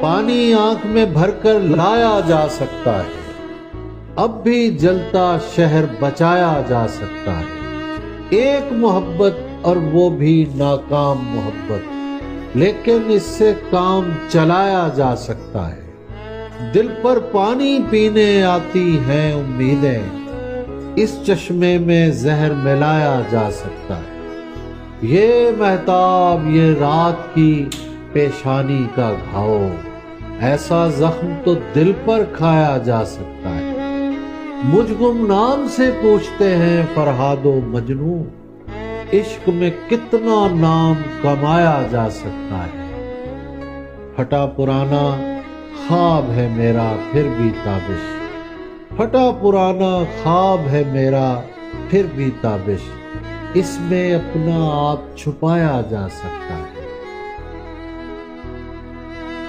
پانی آنکھ میں بھر کر لایا جا سکتا ہے، اب بھی جلتا شہر بچایا جا سکتا ہے۔ ایک محبت اور وہ بھی ناکام محبت، لیکن اس سے کام چلایا جا سکتا ہے۔ دل پر پانی پینے آتی ہیں امیدیں، اس چشمے میں زہر ملایا جا سکتا ہے۔ یہ مہتاب، یہ رات کی پیشانی کا گھاؤ، ایسا زخم تو دل پر کھایا جا سکتا ہے۔ مجھ گمنام سے پوچھتے ہیں فرہاد و مجنوں، عشق میں کتنا نام کمایا جا سکتا ہے۔ پھٹا پرانا خواب ہے میرا پھر بھی تابش، پھٹا پرانا خواب ہے میرا پھر بھی تابش، اس میں اپنا آپ چھپایا جا سکتا ہے۔